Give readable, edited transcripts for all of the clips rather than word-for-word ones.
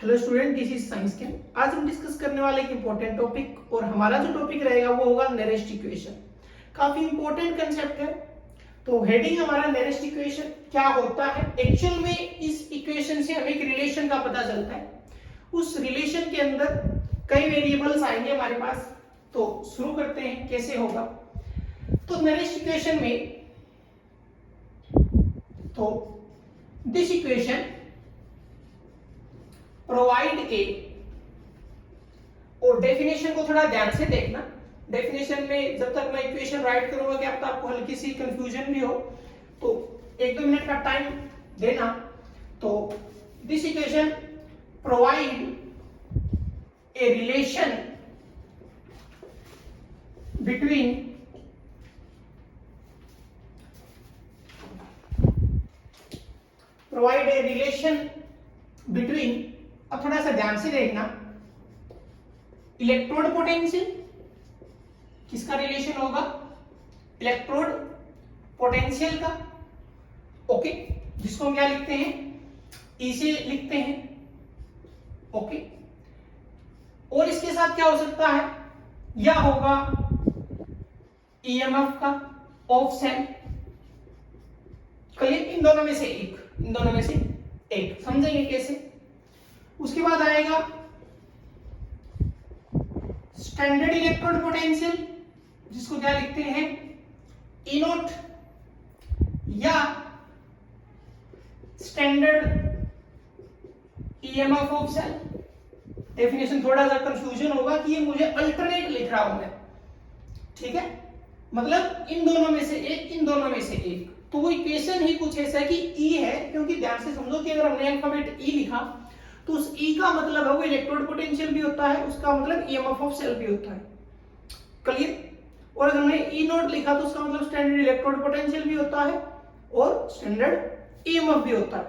Hello student, this is science can. आज हम discuss करने वाले एक इंपॉर्टेंट टॉपिक, और हमारा जो टॉपिक रहेगा वो होगा नेरेस्ट इक्वेशन। काफी इंपॉर्टेंट कंसेप्ट है। तो हेडिंग हमारा नेरेस्ट इक्वेशन क्या होता है। एक्चुअल में इस इक्वेशन से हमें एक रिलेशन का पता चलता है। उस रिलेशन के अंदर कई वेरिएबल्स आएंगे हमारे पास। तो शुरू करते हैं कैसे होगा। तो नेरेस्ट इक्वेशन में तो दिस इक्वेशन प्रोवाइड ए, और डेफिनेशन को थोड़ा ध्यान से देखना। डेफिनेशन में जब तक मैं इक्वेशन राइट करूंगा क्या पता आपको हल्की सी कंफ्यूजन भी हो, तो 1-2 मिनट का टाइम देना। तो this equation provide a relation between अब थोड़ा सा ध्यान से देखना। इलेक्ट्रोड पोटेंशियल किसका रिलेशन होगा? इलेक्ट्रोड पोटेंशियल का। ओके, जिसको हम क्या लिखते हैं? ई से लिखते हैं। ओके, और इसके साथ क्या हो सकता है? या होगा ईएमएफ का ऑफ सेल। क्लियर? इन दोनों में से एक समझेंगे कैसे। उसके बाद आएगा स्टैंडर्ड इलेक्ट्रोड पोटेंशियल, जिसको क्या लिखते हैं? ई नॉट, या standard EMF of cell. Definition थोड़ा सा कंफ्यूजन होगा कि ये मुझे अल्टरनेट लिख रहा हूं मैं, ठीक है? मतलब इन दोनों में से एक। तो वो इक्वेशन ही कुछ ऐसा कि ई है, क्योंकि ध्यान से समझो कि अगर हमने अल्फाबेट ई लिखा तो उस ई का मतलब है वो इलेक्ट्रोड पोटेंशियल भी होता है, उसका मतलब ईएमएफ ऑफ सेल भी होता है। क्लियर? और अगर हमने ई नॉट लिखा तो उसका मतलब स्टैंडर्ड इलेक्ट्रोड पोटेंशियल भी होता है और स्टैंडर्ड ईएमएफ भी होता है।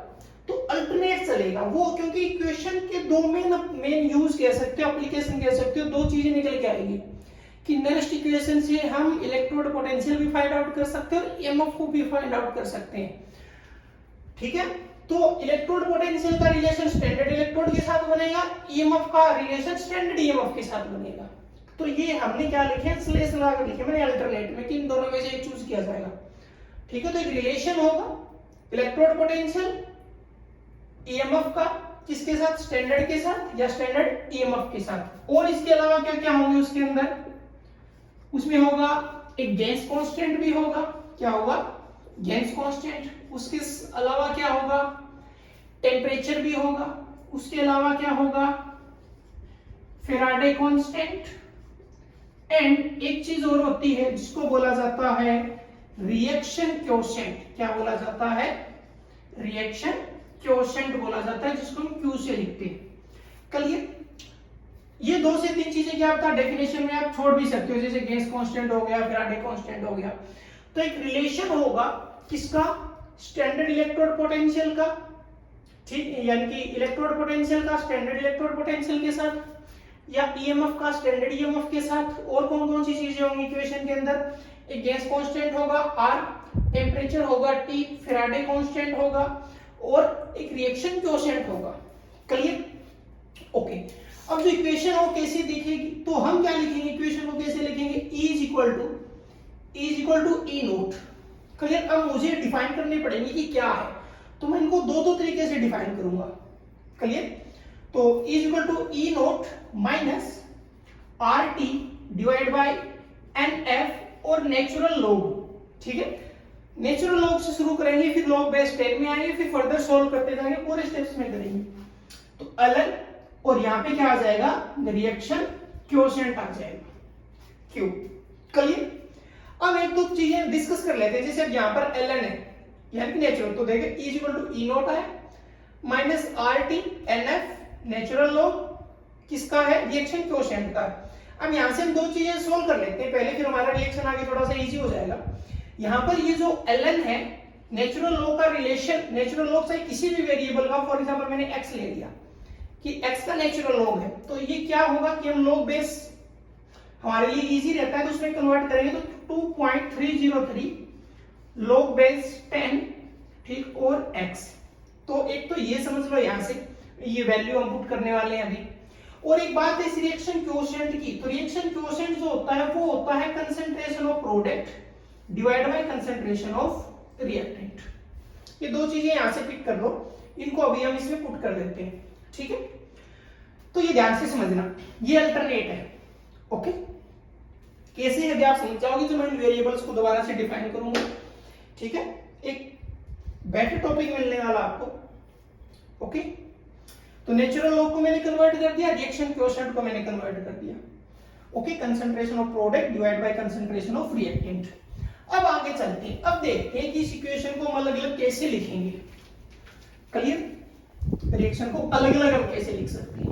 तो अल्टरनेट चलेगा वो, क्योंकि इक्वेशन के दो मेन यूज कह सकते हो, एप्लीकेशन कह सकते हो। दो चीजें निकल के आएगी कि नेरेस्ट इक्वेशन से हम इलेक्ट्रोड पोटेंशियल भी फाइंड आउट कर सकते हैं और ईएमएफ को भी फाइंड आउट कर सकते हैं, ठीक है? तो इलेक्ट्रोड पोटेंशियल का रिलेशन स्टैंडर्ड इलेक्ट्रोड के साथ बनेगा, ईएमएफ का रिलेशन स्टैंडर्ड ईएमएफ के साथ बनेगा। तो ये हमने क्या लिखे? स्लेश लगा के लिखे मैंने अल्टरनेट में कि इन दोनों में से एक चूज किया जाएगा, ठीक है? तो एक रिलेशन होगा इलेक्ट्रोड पोटेंशियल ईएमएफ का, किसके साथ? स्टैंडर्ड के साथ या स्टैंडर्ड ईएमएफ के साथ। और इसके अलावा क्या क्या होंगे उसके अंदर? उसमें होगा एक गेंस कांस्टेंट भी होगा। क्या होगा? Gas constant. उसके अलावा क्या होगा? टेम्परेचर भी होगा। उसके अलावा क्या होगा? Faraday constant. एंड एक चीज और होती है जिसको बोला जाता है रिएक्शन क्वोशिएंट। क्या बोला जाता है? रिएक्शन क्वोशिएंट बोला जाता है, जिसको हम क्यू से लिखते हैं। क्लियर? ये 2 से 3 चीजें क्या होता है डेफिनेशन में आप छोड़ भी सकते हो, जैसे गैस कांस्टेंट हो गया, फैराडे कांस्टेंट हो गया। तो एक रिलेशन होगा किसका? स्टैंडर्ड इलेक्ट्रोड पोटेंशियल का, ठीक है? यानी कि इलेक्ट्रोड पोटेंशियल का स्टैंडर्ड इलेक्ट्रोड पोटेंशियल के साथ, या ईएमएफ का स्टैंडर्ड ईएमएफ के साथ। और कौन कौन सी चीजें होंगी इक्वेशन के अंदर? एक गैस कांस्टेंट होगा आर, टेम्परेचर होगा टी, फैराडे कांस्टेंट होगा, और एक रिएक्शन क्वोशिएंट होगा। क्लियर? ओके। अब जो इक्वेशन वो कैसे दिखेगी, तो हम क्या लिखेंगे? इक्वेशन को कैसे लिखेंगे? E is equal to E naught. Clear? अब मुझे डिफाइन करनी पड़ेगी कि क्या है, तो मैं इनको दो तरीके से डिफाइन करूंगा। क्लियर? तो E is equal to E naught minus R T divide by n F और नेचुरल लॉग, ठीक है? नेचुरल लॉग से शुरू करेंगे, फिर लॉग बेस 10 में आएंगे, फिर फर्दर सोल्व करते जाएंगे, पूरे स्टेप्स में करेंगे। तो ln, और यहाँ पे क्या आ जाएगा? रिएक्शन क्वोशिएंट आ जाएगा, क्यू। क्लियर? अब एक दो चीजें डिस्कस कर लेते हैं। जैसे अब यहाँ पर ln है, यानी कि नेचुरल, तो देखिए E equal to E naught है minus R T N F natural log किसका है? रिएक्शन क्वोशिएंट का। अब यहाँ से हम 2 चीजें सोल्व कर लेते हैं पहले, फिर हमारा रिएक्शन आगे थोड़ा सा इजी हो जाएगा। यहाँ पर ये जो ln है, नेचुरल लॉग का रिलेशन, नेचुरल लॉग से किसी भी वेरिएबल का, फॉर एग्जांपल मैंने x ले लिया कि x का नेचुरल लॉग है, तो ये क्या होगा कि हम लॉग बेस हमारे लिए इजी रहता है तो उसमें कन्वर्ट करेंगे तो 2.303 log बेस 10, ठीक, और x। तो एक तो ये समझ लो यहां से ये वैल्यू हम पुट करने वाले हैं अभी। और एक बात है इस रिएक्शन क्वोशिएंट की, तो रिएक्शन क्वोशिएंट जो होता है वो होता है concentration of product divide by concentration of reactant. ये दो चीजें यहां से पिक कर लो, इनको अभी हम इसमें पुट कर देते हैं, ठीक है। तो ये ध्यान से समझना, ये अल्टरनेट है, ओके। कैसे यदि आप समझ जाओगे तो मैं वेरिएबल्स को दोबारा से डिफाइन करूंगा, ठीक है। एक बेटर टॉपिक मिलने वाला आपको, ओके। तो नेचुरल लॉग को मैंने कन्वर्ट कर दिया, रिएक्शन क्वोशिएंट को मैंने कन्वर्ट कर दिया, okay. Concentration of product divide by concentration of reactant. अब आगे चलते हैं, अब देखते हैं कि इस इक्वेशन को हम अलग अलग कैसे लिखेंगे। क्लियर, रिएक्शन को अलग अलग हम कैसे लिख सकते हैं।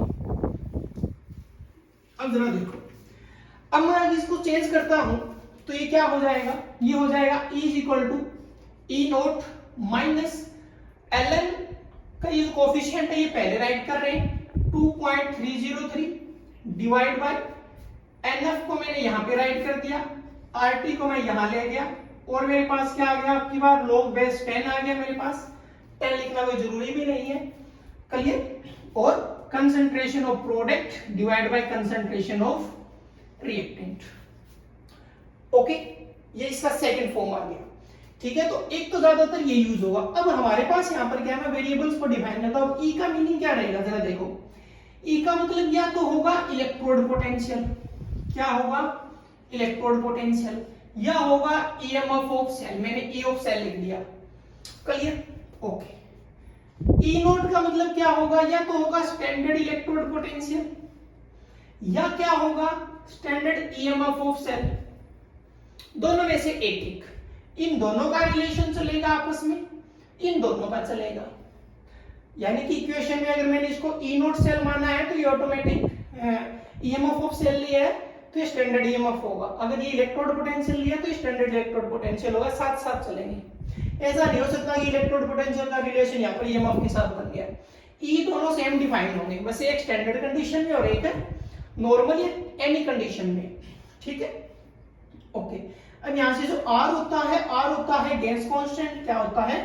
अब जरा देखो, अब मैं अगर इसको चेंज करता हूं तो ये क्या हो जाएगा, ये हो जाएगा E is equal to E naught minus ln का ये जो कोफिशिएंट है ये पहले राइट कर रहे हैं 2.303 डिवाइड बाय NF को मैंने यहां पे राइट कर दिया, RT को मैं यहां ले गया और मेरे पास क्या आ गया, आपकी बार log बेस 10 आ गया मेरे पास। 10 लिखना कोई जरूरी भी नहीं है, क्लियर। और concentration of product divide by concentration of reactant, okay. ये इसका सेकंड फॉर्म आ गया, ठीक है। तो एक तो ज्यादातर ये यूज होगा। अब हमारे पास यहाँ पर क्या है, मैं वेरिएबल्स को डिफाइन करता हूं। ई का मीनिंग क्या रहेगा जरा देखो, ई का मतलब या तो होगा इलेक्ट्रोड पोटेंशियल, क्या होगा, इलेक्ट्रोड पोटेंशियल, या होगा ईएमएफ ऑफ सेल, मैंने ई ऑफ सेल लिख दिया, क्लियर, ओके। ई नोट का मतलब क्या होगा, या तो होगा स्टैंडर्ड इलेक्ट्रोड पोटेंशियल, या क्या होगा स्टैंडर्ड ईएमएफ ऑफ सेल, दोनों में से एक एक। इन दोनों का रिलेशन चलेगा आपस में, इन दोनों का चलेगा, यानी कि इक्वेशन में अगर मैंने इसको ई नोट सेल माना है तो ये ऑटोमेटिक ईएमएफ ऑफ सेल लिया है तो ये स्टैंडर्ड ईएमएफ होगा। अगर ये इलेक्ट्रोड पोटेंशियल लिया तो स्टैंडर्ड इलेक्ट्रोड पोटेंशियल होगा, साथ साथ चलेंगे। ऐसा नहीं हो सकता कि इलेक्ट्रोड पोटेंशियल का रिलेशन यहाँ पर ईएमएफ के साथ बन गया। ई दोनों सेम डिफाइन होंगे, बस एक स्टैंडर्ड कंडीशन में और एक है नॉर्मल एनी कंडीशन में, ठीक है, ओके। अब यहां से जो R होता है गैस कांस्टेंट, क्या होता है,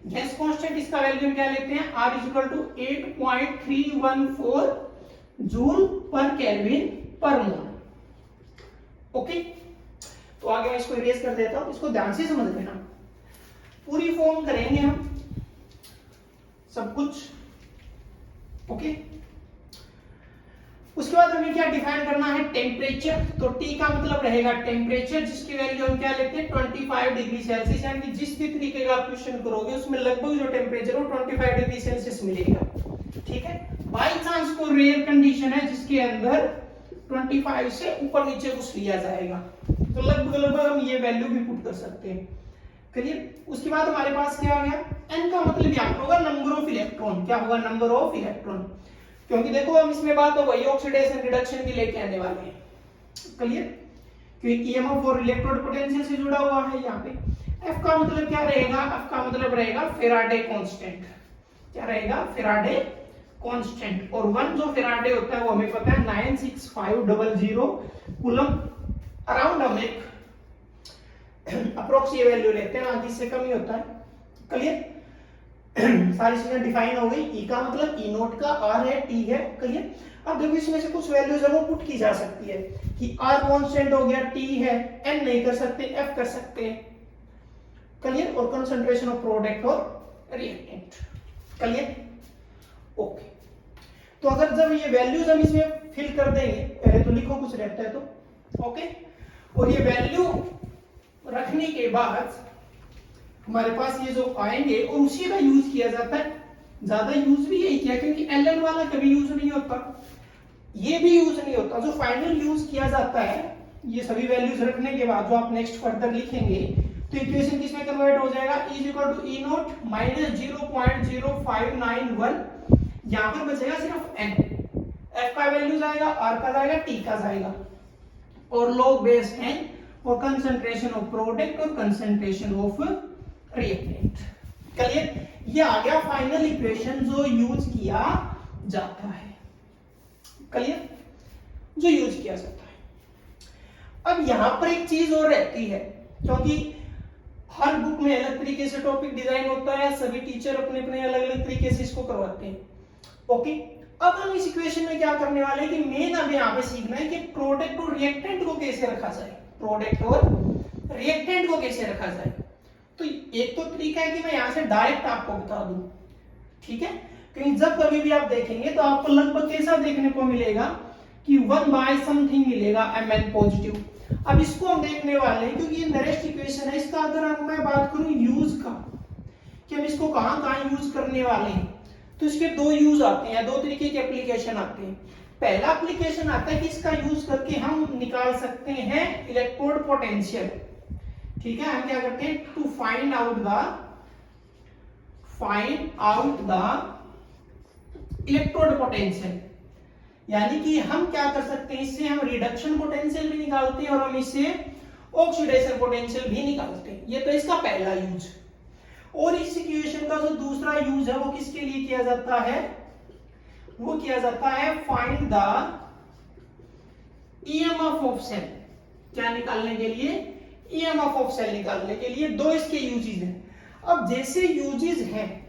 गैस कांस्टेंट। इसका वैल्यू क्या लेते हैं, R is equal to 8.314 joule per kelvin per mole, okay. तो आगे मैं इसको इरेज कर देता हूं, इसको ध्यान से समझ लेना, पूरी फॉर्म करेंगे हम सब कुछ, ओके। उसके बाद हमें क्या डिफाइन करना है, टेम्परेचर। तो T का मतलब रहेगा टेम्परेचर, जिसकी वैल्यू हम क्या लेते हैं 25 डिग्री सेल्सियस, यानी कि जिस भी तरीके का आप क्वेश्चन करोगे उसमें लगभग जो टेम्परेचर हो 25 डिग्री सेल्सियस मिलेगा, ठीक है। बाई चांस कोई रेयर कंडीशन है जिसके अंदर 25 से ऊपर नीचे कुछ लिया जाएगा तो लगभग हम ये वैल्यू भी पुट कर सकते हैं, क्लियर। उसके बाद हमारे पास क्या आ गया, N का मतलब यहाँ पर होगा नंबर ऑफ इलेक्ट्रॉन, क्या होगा, नंबर ऑफ इलेक्ट्रॉन, क्योंकि देखो हम इसमें बात वही ऑक्सीडेशन रिडक्शन की लेके आने वाले हैं, क्लियर, क्योंकि ईएमएफ और इलेक्ट्रोड पोटेंशियल से जुड़ा हुआ है यहाँ पे। F का मतलब क्या रहेगा, F का मतलब रहेगा फेराडे कांस्टेंट, क्या रहेगा, फेराडे कांस्टेंट। और 1 जो फेराडे होता है वो हमें पता है 96500 कूलम अराउंड, हम एक अप्रोक्स ये वैल्यू लेते हैं, आगे इससे कम ही होता है, क्लियर। सारी चीजें डिफाइन हो गई। ई का मतलब ई नोट का, आर है, टी है, क्लियर। अब देखो इसमें से कुछ वैल्यूज है वो पुट की जा सकती है कि आर कांस्टेंट हो गया, टी है, एन नहीं कर सकते, एफ कर सकते हैं, क्लियर। और कंसंट्रेशन ऑफ प्रोडक्ट और रिएक्टेंट, क्लियर, ओके। तो अगर जब ये वैल्यूज हम इसमें फिल कर देंगे, पहले तो लिखो कुछ रहता है तो, ओके। और ये वैल्यू रखने के बाद हमारे पास ये जो आएंगे और उसी का यूज किया जाता है, ज्यादा यूज भी यही किया क्योंकि एलएन वाला कभी यूज नहीं होता, ये भी यूज नहीं होता। जो फाइनल यूज किया जाता है ये सभी वैल्यूज रखने के बाद जो आप नेक्स्ट फर्दर लिखेंगे तो इक्वेशन किसमें कन्वर्ट हो जाएगा, E is equal to E naught minus 0.0591, यहां पर बचेगा सिर्फ n, f का वैल्यू जाएगा, r का जाएगा, t का जाएगा, और log बेस n और कंसंट्रेशन ऑफ प्रोडक्ट और कंसंट्रेशन ऑफ रिएक्टेंट, क्लियर। ये आ गया फाइनल इक्वेशन जो यूज किया जाता है, क्लियर, जो यूज किया जाता है। अब यहां पर एक चीज और रहती है, क्योंकि हर बुक में अलग तरीके से टॉपिक डिजाइन होता है, सभी टीचर अपने अपने अलग अलग तरीके से इसको करवाते हैं। ओके, अब हम इस इक्वेशन में क्या करने वाले हैं कि मेन अब यहाँ पे सीखना है कि प्रोडक्ट और रिएक्टेंट को कैसे रखा जाए, प्रोडक्ट और रिएक्टेंट को कैसे रखा जाए। तो एक तो तरीका है कि मैं यहाँ से डायरेक्ट आपको बता दूं, ठीक है, क्योंकि जब कभी भी आप देखेंगे तो आपको लगभग कैसा देखने को मिलेगा कि 1/समथिंग मिलेगा Mn पॉजिटिव। अब इसको हम देखने वाले हैं क्योंकि ये नेक्स्ट इक्वेशन है, इसका अगर मैं बात करूं यूज का कि हम इसको कहां कहां यूज करने वाले हैं, तो इसके दो यूज आते हैं, दो तरीके के एप्लीकेशन आते हैं। पहला एप्लीकेशन आता है कि इसका यूज करके हम निकाल सकते हैं इलेक्ट्रोड पोटेंशियल, ठीक है। हम क्या करते हैं, to find out the electrode potential, यानी कि हम क्या कर सकते हैं, इससे हम रिडक्शन पोटेंशियल भी निकालते हैं और हम इससे ऑक्सीडेशन पोटेंशियल भी निकालते हैं। ये तो इसका पहला यूज। और इस इक्वेशन का जो दूसरा यूज है वो किसके लिए किया जाता है, वो किया जाता है find the EMF of cell, क्या निकालने के लिए, ईएमएफ ऑफ सेल निकालने के लिए। दो इसके यूजेस हैं। अब जैसे यूजेस हैं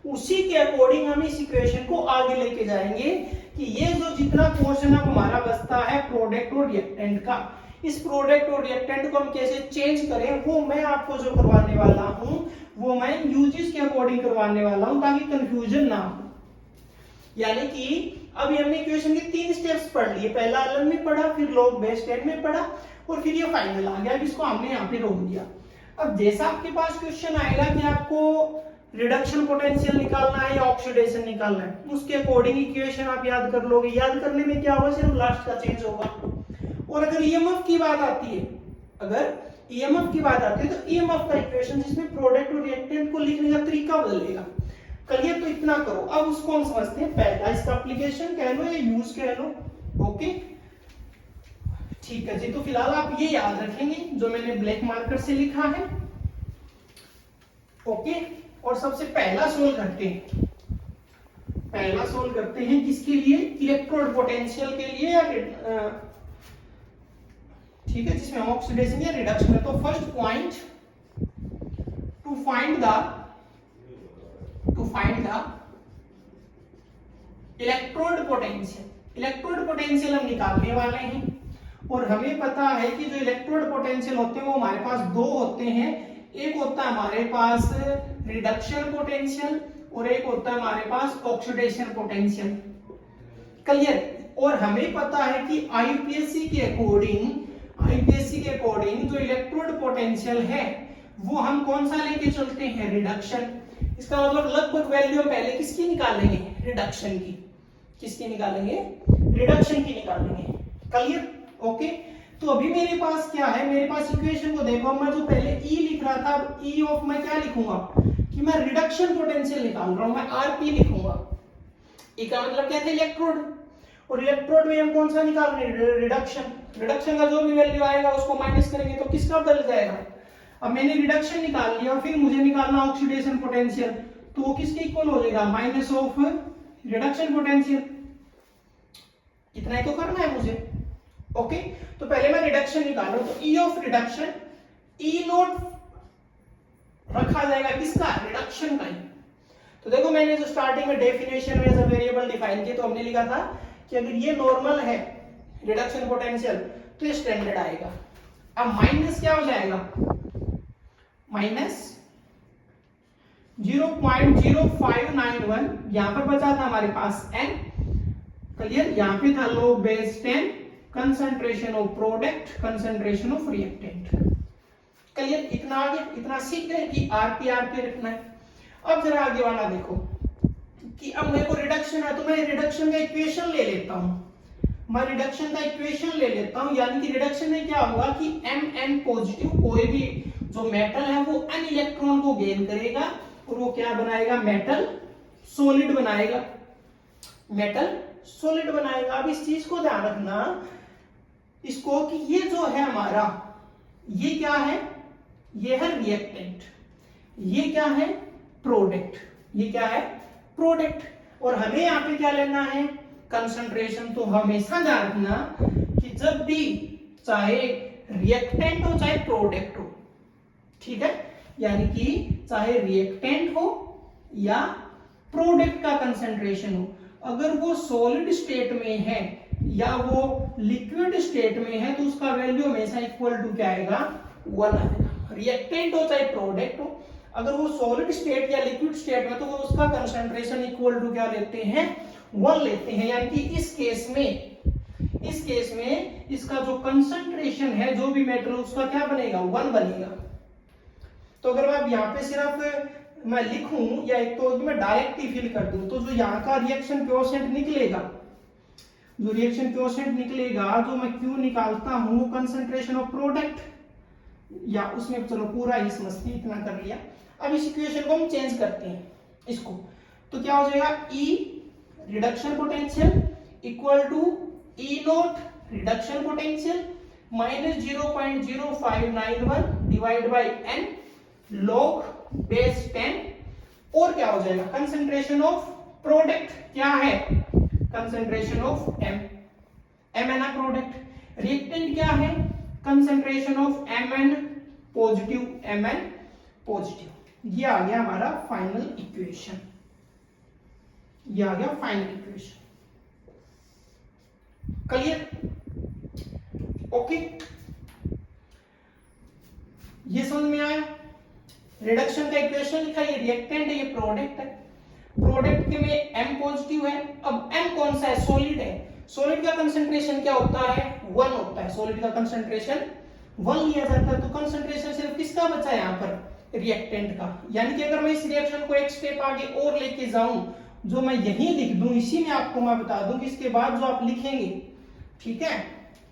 उसी के अकॉर्डिंग हम इस इक्वेशन को आगे लेके जाएंगे कि ये जो जितना पोर्शन अब हमारा बचता है प्रोडक्ट और रिएक्टेंट का, इस प्रोडक्ट और रिएक्टेंट को हम कैसे चेंज करें, वो मैं आपको जो करवाने वाला हूं वो मैं यूजेस के अकॉर्डिंग करवाने वाला हूं ताकि कंफ्यूजन ना हो। यानी कि अभी हमने इक्वेशन के 3 स्टेप्स पढ़ लिए, पहला अलग में पढ़ा, फिर लॉग बेस 10 में पढ़ा और फिर ये फाइनल आ गया। इसको हमने यहाँ पे रोक दिया। अब जैसा आपके पास क्वेश्चन आएगा कि आपको रिडक्शन पोटेंशियल निकालना है या ऑक्सीडेशन निकालना है, उसके अकॉर्डिंग इक्वेशन आप याद कर लोगे। याद करने में क्या होगा, सिर्फ लास्ट का चेंज होगा। और अगर ईएमएफ की बात आती है, अगर ईएमएफ की बात आती है तो ईएमएफ का इक्वेशन जिसमें प्रोडक्ट और रिएक्टेंट को लिखने का तरीका बदलेगा। क्लियर, तो इतना करो। अब उसको हम समझते हैं, पहला इसका एप्लीकेशन कह लो या यूज कह लो। ओके, ठीक है जी। तो फिलहाल आप ये याद रखेंगे जो मैंने ब्लैक मार्कर से लिखा है। ओके, और सबसे पहला सोल्व करते हैं, पहला सोल्व करते हैं किसके लिए, इलेक्ट्रोड पोटेंशियल के लिए या ठीक है, जिसमें ऑक्सीडेशन या रिडक्शन है। तो first point, to find the electrode potential, electrode potential हम निकालने वाले हैं। और हमें पता है कि जो इलेक्ट्रोड पोटेंशियल होते हैं वो हमारे पास दो होते हैं, एक होता है हमारे पास रिडक्शन पोटेंशियल और एक होता है हमारे पास ऑक्सीडेशन पोटेंशियल। क्लियर, और हमें पता है कि आईपीएससी के अकॉर्डिंग जो इलेक्ट्रोड पोटेंशियल है वो हम कौन सा लेके चलते हैं, रिडक्शन। इसका मतलब लगभग वैल्यू हम पहले किसकी निकालेंगे, रिडक्शन की। किसकी निकालेंगे, रिडक्शन की निकालेंगे। Clear, okay. तो अभी मेरे पास क्या है, मेरे पास इक्वेशन को देखो, मैं जो पहले E लिख रहा था, अब E ऑफ मैं क्या लिखूंगा कि मैं रिडक्शन पोटेंशियल निकाल रहा हूं, मैं RP लिखूंगा। E का मतलब क्या था, इलेक्ट्रोड, और इलेक्ट्रोड में हम कौन सा निकाल रहे हैं, रिडक्शन। रिडक्शन का जो भी वैल्यू आएगा उसको माइनस करेंगे तो किसका बदल जाएगा। अब मैंने रिडक्शन निकाल लिया, फिर मुझे निकालना ऑक्सीडेशन पोटेंशियल, तो वो किसके इक्वल हो जाएगा, माइनस ऑफ रिडक्शन पोटेंशियल। इतना ही तो करना है मुझे। ओके, तो पहले मैं रिडक्शन निकाल रहा हूं, तो E of reduction, E note रखा जाएगा किसका, रिडक्शन का ही। तो देखो मैंने जो स्टार्टिंग में डेफिनेशन में एज अ वेरिएबल डिफाइन किया, तो हमने लिखा था कि अगर ये नॉर्मल है रिडक्शन पोटेंशियल तो ये स्टैंडर्ड आएगा। अब माइनस क्या हो जाएगा, माइनस 0.0591, यहां पर बचा था हमारे पास n। क्लियर, यहां पे था log base 10, concentration of product, concentration of reactant. Clear, इतना आगे, इतना सीख गए कि RP रखना है। अब जरा आगे वाला देखो कि अब मेरे को रिडक्शन है तो मैं रिडक्शन का इक्वेशन ले लेता हूं, मैं रिडक्शन का इक्वेशन ले लेता हूं। यानी कि रिडक्शन में क्या होगा कि Mn पॉजिटिव, कोई भी जो मेटल है वो n इलेक्ट्रॉन को गेन करेगा और वो क्या बनाएगा, मेटल सॉलिड बनाएगा, मेटल सॉलिड बनाएगा। अब इस चीज को ध्यान रखना इसको कि ये जो है हमारा, ये क्या है, ये है रिएक्टेंट, ये क्या है, प्रोडक्ट, ये क्या है, प्रोडक्ट। और हमें यहाँ पे क्या लेना है, कंसंट्रेशन। तो हमेशा ध्यान रखना कि जब भी चाहे रिएक्टेंट हो चाहे प्रोडक्ट हो, ठीक है, यानी कि चाहे रिएक्टेंट हो या प्रोडक्ट का कंसंट्रेशन हो। अगर वो सॉलिड स्टेट में है या वो लिक्विड स्टेट में है तो उसका वैल्यू हमेशा इक्वल टू क्या आएगा, 1 आएगा। रिएक्टेंट हो चाहे प्रोडक्ट हो, अगर वो सॉलिड स्टेट या लिक्विड स्टेट में तो वो उसका कंसंट्रेशन इक्वल टू क्या लेते हैं, 1 लेते हैं। यानी कि इस केस में इसका जो कंसंट्रेशन है जो भी मेटल उसका क्या बनेगा, 1 बनेगा। तो अगर मैं यहाँ पे सिर्फ मैं लिखूं या एक तो मैं डायरेक्ट ही फिल कर दूं तो जो यहाँ का रिएक्शन कोएफिशिएंट निकलेगा, जो रिएक्शन कोएफिशिएंट निकलेगा, जो मैं क्यू निकालता हूं कंसंट्रेशन ऑफ प्रोडक्ट, या उसमें चलो पूरा ही समझते हैं, इतना कर लिया। अब इस इक्वेशन को हम चेंज करते हैं इसको, तो क्या हो जाएगा, E reduction potential equal to E naught reduction potential minus 0.0591 divide by N log base 10, और क्या हो जाएगा, कंसंट्रेशन ऑफ प्रोडक्ट क्या है, कंसंट्रेशन ऑफ एम है ना प्रोडक्ट, रिएक्टेंट क्या है, कंसंट्रेशन ऑफ Mn पॉजिटिव। ये आ गया हमारा फाइनल इक्वेशन, ये आ गया फाइनल इक्वेशन। क्लियर, ओके, ये समझ में आया। रिडक्शन का इक्वेशन लिखा, ये रिएक्टेंट है, ये प्रोडक्ट है। प्रोडक्ट के में M पॉजिटिव है। अब M कौन सा है, सॉलिड है। सॉलिड का कंसंट्रेशन क्या होता है, 1 होता है। सॉलिड का कंसंट्रेशन 1 लिया जाता है। तो कंसंट्रेशन सिर्फ किसका बचा है यहाँ पर, रिएक्टेंट का। यानी कि अगर मैं इस रिएक्शन को एक स्टेप आगे और लेके जाऊं, जो मैं यही लिख दूं, इसी में आपको मैं बता दूं कि इसके बाद जो आप लिखेंगे, ठीक है,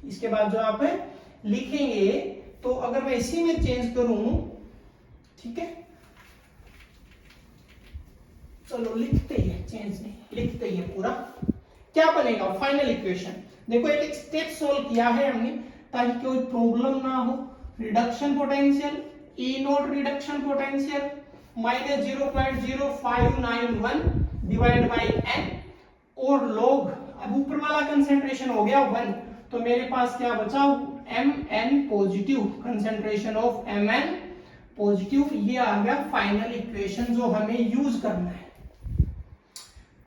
इसके बाद जो आप लिखेंगे, तो अगर मैं इसी में चेंज करूं, ठीक है, चलो लिखते ही है, चेंज नहीं, लिखते ही है पूरा, क्या बनेगा फाइनल इक्वेशन। देखो एक स्टेप सोल्व किया है हमने ताकि कोई प्रॉब्लम ना हो। Reduction potential E naught reduction potential minus 0.0591 divide by n और लॉग, अब ऊपर वाला कंसेंट्रेशन हो गया 1, तो मेरे पास क्या बचा, Mn positive, concentration of Mn positive. ये आ गया फाइनल इक्वेशन जो हमें यूज करना है।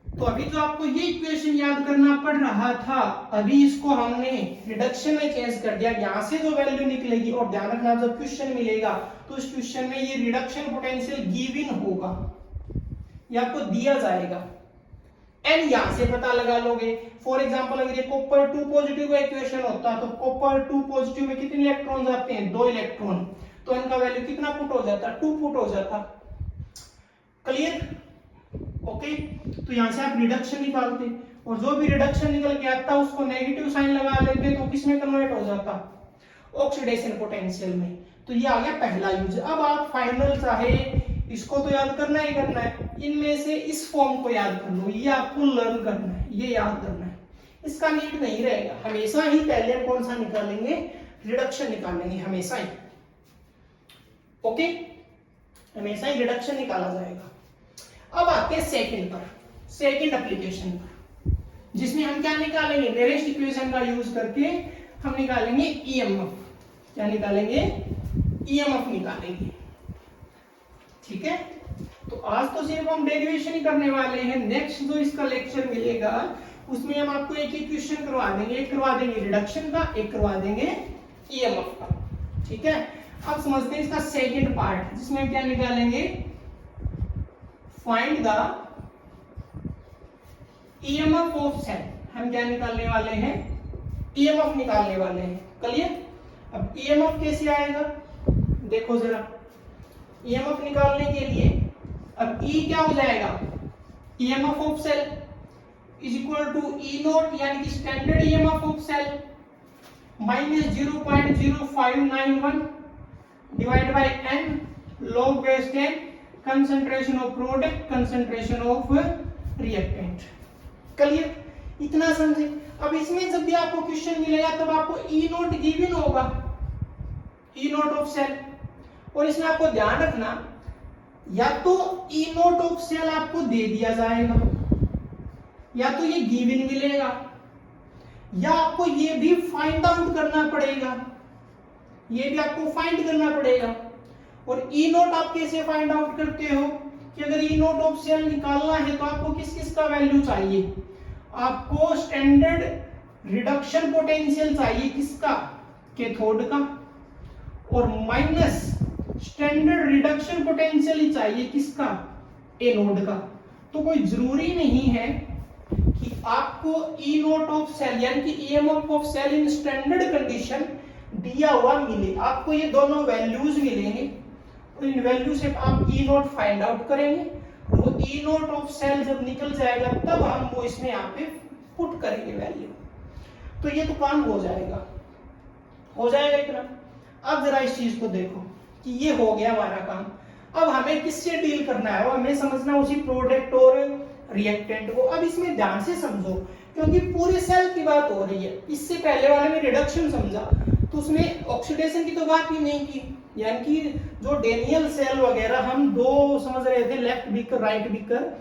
तो अभी जो आपको ये इक्वेशन याद करना पड़ रहा था, अभी इसको हमने रिडक्शन में चेंज कर दिया। यहां से जो वैल्यू निकलेगी, और ध्यान रखना जब क्वेश्चन मिलेगा तो इस क्वेश्चन में ये रिडक्शन पोटेंशियल गिवन होगा, ये आपको दिया जाएगा। एन यहां से पता लगा लोगे। फॉर एग्जांपल अगर ये कॉपर 2 पॉजिटिव का इक्वेशन होता तो कॉपर 2 पॉजिटिव में कितने इलेक्ट्रॉन आते हैं, 2 इलेक्ट्रॉन, तो इनका वैल्यू कितना पुट हो जाता, 2 पुट हो जाता। Clear, okay. तो यहां से आप रिडक्शन निकालते और जो भी रिडक्शन निकल के आता उसको नेगेटिव साइन लगा लेते तो किस में कन्वर्ट हो जाता, ऑक्सीडेशन पोटेंशियल में। तो ये आ गया पहला यूज। अब आप फाइनल चाहे इसको तो याद करना ही करना है, इनमें से इस फॉर्म को याद कर लो, ये आपको लर्न करना है, ये याद करना है, इसका नीड नहीं रहेगा। हमेशा ही पहले हम कौन सा निकालेंगे, रिडक्शन निकालेंगे हमेशा ही, ओके, हमेशा ही रिडक्शन निकाला जाएगा। अब आते हैं सेकंड पर, सेकंड एप्लीकेशन पर, जिसमें हम क्या निकालेंगे, नेरेस्ट इक्वेशन का यूज करके हम निकालेंगे ईएमएफ। क्या निकालेंगे, ईएमएफ निकालेंगे, ठीक है। तो आज तो सिर्फ हम डेरिवेशन ही करने वाले हैं। नेक्स्ट जो इसका लेक्चर मिलेगा उसमें हम आपको एक ही क्वेश्चन करवा देंगे, एक करवा देंगे रिडक्शन का, एक करवा देंगे ईएमएफ का, ठीक है। अब समझते हैं इसका सेकंड पार्ट, जिसमें क्या निकालेंगे, find the EMF of cell. हम क्या निकालने वाले हैं, ईएमएफ निकालने वाले हैं। क्लियर। अब ईएमएफ कैसे आएगा, देखो जरा, ईएमएफ निकालने के लिए अब ई क्या हो जाएगा, EMF of cell is equal to E naught, यानी कि standard EMF of cell minus 0.0591 divide by n log base 10 concentration of product, concentration of reactant. Clear, इतना समझे। अब इसमें जब भी आपको क्वेश्चन मिलेगा तब आपको ई नॉट गिवन होगा, ई नॉट ऑफ सेल, और इसमें आपको ध्यान रखना, या तो ई नॉट ऑफ सेल आपको दे दिया जाएगा, या तो ये गिवन मिलेगा, या आपको ये भी फाइंड आउट करना पड़ेगा, ये भी आपको फाइंड करना पड़ेगा। और ई नॉट आप कैसे फाइंड आउट करते हो, कि अगर ई नोट ऑफ सेल निकालना है तो आपको किस किस का वैल्यू चाहिए, आपको स्टैंडर्ड रिडक्शन पोटेंशियल चाहिए, किसका, कैथोड का, और माइनस स्टैंडर्ड रिडक्शन पोटेंशियल ही चाहिए, किसका, एनोड का। तो कोई जरूरी नहीं है कि आपको ई नोट ऑफ सेल यानी कि EMF of cell in standard condition दिया हुआ मिले, आपको ये दोनों वैल्यूज मिलेंगे और इन वैल्यू से आप ई नोट फाइंड आउट करेंगे। वो ई नोट ऑफ सेल जब निकल जाएगा तब हम वो इसमें यहाँ पे पुट करेंगे वैल्यू, तो ये तो काम हो जाएगा इतना। अब जरा इस चीज को देखो कि ये हो गया हमारा काम। अब हमें किससे डील करना है, हमें समझना उसी प्रोडक्ट और रिएक्टेंट को। अब इसमें ध्यान से समझो क्योंकि पूरे सेल की बात हो रही है। इससे पहले वाले में रिडक्शन समझा तो उसमें ऑक्सीडेशन की तो बात ही नहीं की, यानी कि जो डेनियल सेल वगैरह हम दो समझ रहे थे, लेफ्ट बीकर राइट बीकर,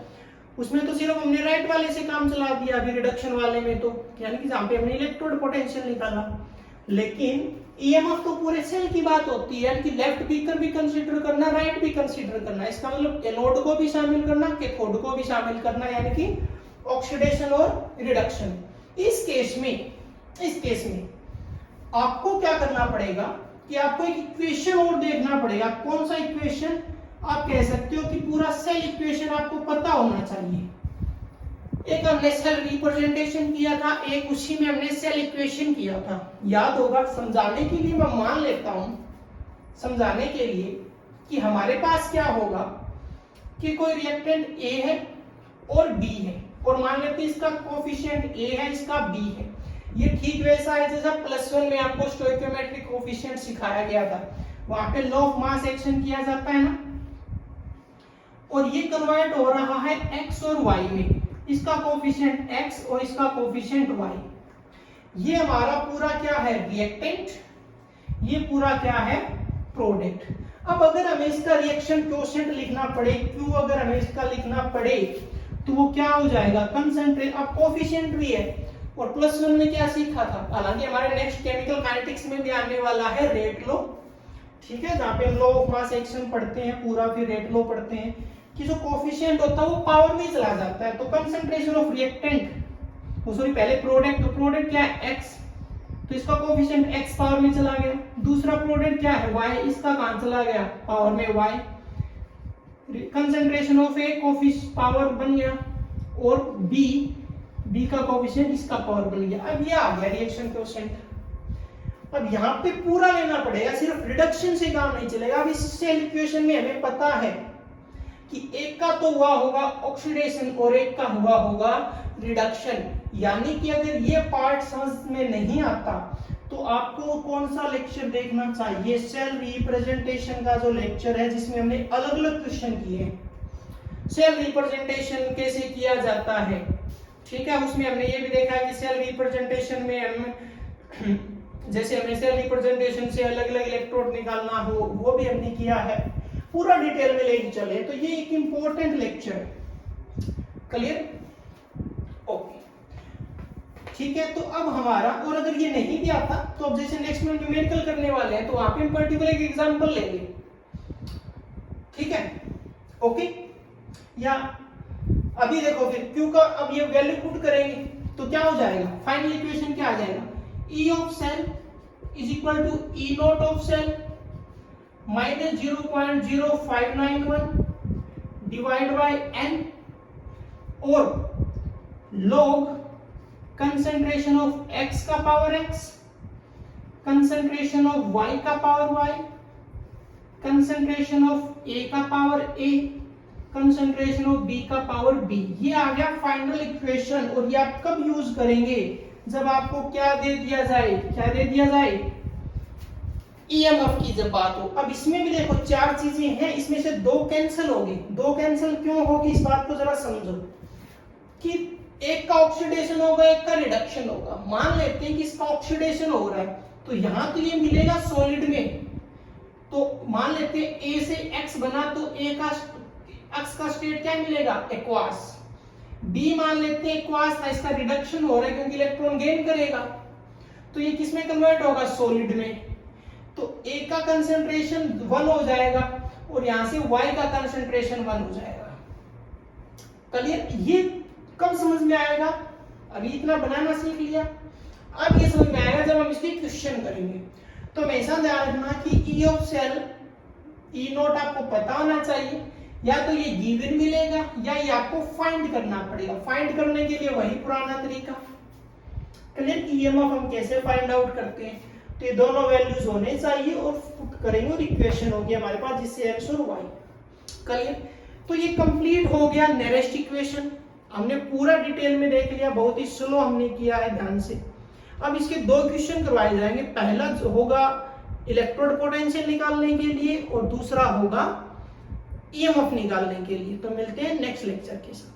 उसमें तो सिर्फ हमने राइट वाले से काम चला दिया। अभी रिडक्शन वाले में तो यानी कि जहां पे हमने इलेक्ट्रोड पोटेंशियल निकाला, लेकिन ईएमएफ तो पूरे सेल की बात होती है, यानी कि लेफ्ट बीकर भी कंसीडर करना, राइट भी कंसीडर करना। इसका मतलब एनोड को भी शामिल करना, कैथोड को भी शामिल करना, यानी कि ऑक्सीडेशन और रिडक्शन। इस केस में आपको क्या करना पड़ेगा कि आपको एक इक्वेशन और देखना पड़ेगा। कौन सा इक्वेशन, आप कह सकते हो कि पूरा सेल इक्वेशन आपको पता होना चाहिए। एक हमने सेल रिप्रेजेंटेशन किया था, एक उसी में हमने सेल इक्वेशन किया था, याद होगा। समझाने के लिए मैं मान लेता हूं, समझाने के लिए कि हमारे पास क्या होगा कि कोई रिएक्टेंट ए है और बी है, और मान लेते हैं इसका कोफिशिएंट ए है, इसका बी है। ये ठीक वैसा है जैसा +1 में आपको स्टोइकियोमेट्रिक कोफिशिएंट सिखाया गया था, वहां पे लॉ ऑफ मास एक्शन किया जाता है ना, और ये कन्वर्ट हो रहा है x और y में। इसका कोफिशिएंट x और इसका कोफिशिएंट y। ये हमारा पूरा क्या है, रिएक्टेंट, ये पूरा क्या है, प्रोडक्ट। अब अगर हमें इसका रिएक्शन क्वोशिएंट लिखना पड़े, Q अगर हमें इसका लिखना पड़े तो वो क्या हो जाएगा, कंसंट्रेट। अब कोफिशिएंट भी है, और +1 में क्या सीखा था, हालांकि हमारे नेक्स्ट केमिकल काइनेटिक्स में भी आने वाला है रेट लॉ, ठीक है, जहां पे हम लॉ ऑफ मास एक्शन पढ़ते हैं पूरा, फिर रेट लॉ पढ़ते हैं कि जो कोफिशिएंट होता है वो पावर में चला जाता है। तो कंसंट्रेशन ऑफ रिएक्टेंट, सॉरी पहले प्रोडक्ट, तो प्रोडक्ट क्या है, x, तो इसका कोफिशिएंट x पावर में चला गया। दूसरा प्रोडक्ट क्या है, y, इसका कहां चला गया, पावर में y। Concentration of a coefficient power बन गया, और b का कोफिशिएंट इसका पावर बन गया। अब ये आ गया रिएक्शन कोफिशिएंट। अब यहाँ पे पूरा लेना पड़ेगा, सिर्फ रिडक्शन से काम नहीं चलेगा। अब इस सेल इक्वेशन में हमें पता है कि एक का तो हुआ होगा ऑक्सीडेशन और एक का हुआ होगा रिडक्शन, यानी कि अगर ये पार्ट समझ में नहीं आता तो आपको कौन सा लेक्चर देखना चाहिए, सेल रिप्रेजेंटेशन का जो लेक्चर है जिसमें हमने अलग अलग क्वेश्चन किए हैं। सेल रिप्रेजेंटेशन कैसे किया जाता है, ठीक है, उसमें हमने ये भी देखा कि सेल रिप्रेजेंटेशन में हम जैसे हमें सेल रिप्रेजेंटेशन से अलग अलग इलेक्ट्रोड निकालना हो, वो भी हमने किया है, पूरा डिटेल में लेके चले। तो ये एक इंपॉर्टेंट लेक्चर है, क्लियर, ओके, ठीक है। तो अब हमारा, और अगर ये नहीं भी आता तो अब जैसे नेक्स्ट में न्यूमेरिकल करने वाले हैं तो वहां पे हम पर्टिकुलर एक एग्जांपल लेंगे, ठीक है, ओके। या अभी देखो फिर Q का अब ये वैल्यू पुट करेंगे तो क्या हो जाएगा, फाइनल इक्वेशन क्या आ जाएगा, E of cell is equal to E naught of cell minus 0.0591 divide by n, और log कंसंट्रेशन ऑफ x का power x, concentration of y का power y, concentration of a का power a, concentration of b का power b। ये आ गया final equation. और ये आप कब यूज करेंगे, जब आपको क्या दे दिया जाए, क्या दे दिया जाए, ईएमएफ की जब बात हो। अब इसमें भी देखो चार चीजें हैं, इसमें से दो कैंसिल होगी। दो कैंसिल क्यों होगी, इस बात को जरा समझो कि एक का ऑक्सीडेशन होगा, एक का रिडक्शन होगा। मान लेते हैं कि इसका ऑक्सीडेशन हो रहा है तो यहां तो ये मिलेगा सॉलिड में, तो मान लेते हैं ए से एक्स बना तो ए का एक्स का स्टेट क्या मिलेगा, एक्वास। बी मान लेते हैं एक्वास था, इसका रिडक्शन हो रहा है क्योंकि इलेक्ट्रॉन गेन करेगा, तो ये किस में कन्वर्ट होगा, सॉलिड में। तो ए का कंसंट्रेशन 1 हो जाएगा और यहां से y का कंसंट्रेशन 1 हो जाएगा। क्लियर? ये कब समझ में आएगा? अभी इतना बनाना सीख लिया, अब ये समझ में आएगा जब हम इसकी क्वेश्चन करेंगे। तो हमेशा ध्यान रखना कि E of cell E naught आपको पता होना चाहिए, या तो ये गिवन मिलेगा या ये आपको फाइंड करना पड़ेगा। फाइंड करने के लिए वही पुराना तरीका। क्लियर? ईएमएफ हम कैसे फाइंड आउट करते हैं? तो ये दोनों वैल्यूज होने चाहिए और पुट करेंगे और इक्वेशन होगी हमारे पास जिससे एक्स और वाई। क्लियर? तो ये कंप्लीट हो गया नेरेस्ट इक्वेशन। हमने पूरा डिटेल में देख लिया, बहुत ही स्लो हमने किया है, ध्यान से। अब इसके दो क्वेश्चन करवाए जाएंगे। पहला जो होगा इलेक्ट्रोड पोटेंशियल निकालने के लिए और दूसरा होगा ईएमएफ निकालने के लिए। तो मिलते हैं नेक्स्ट लेक्चर के साथ।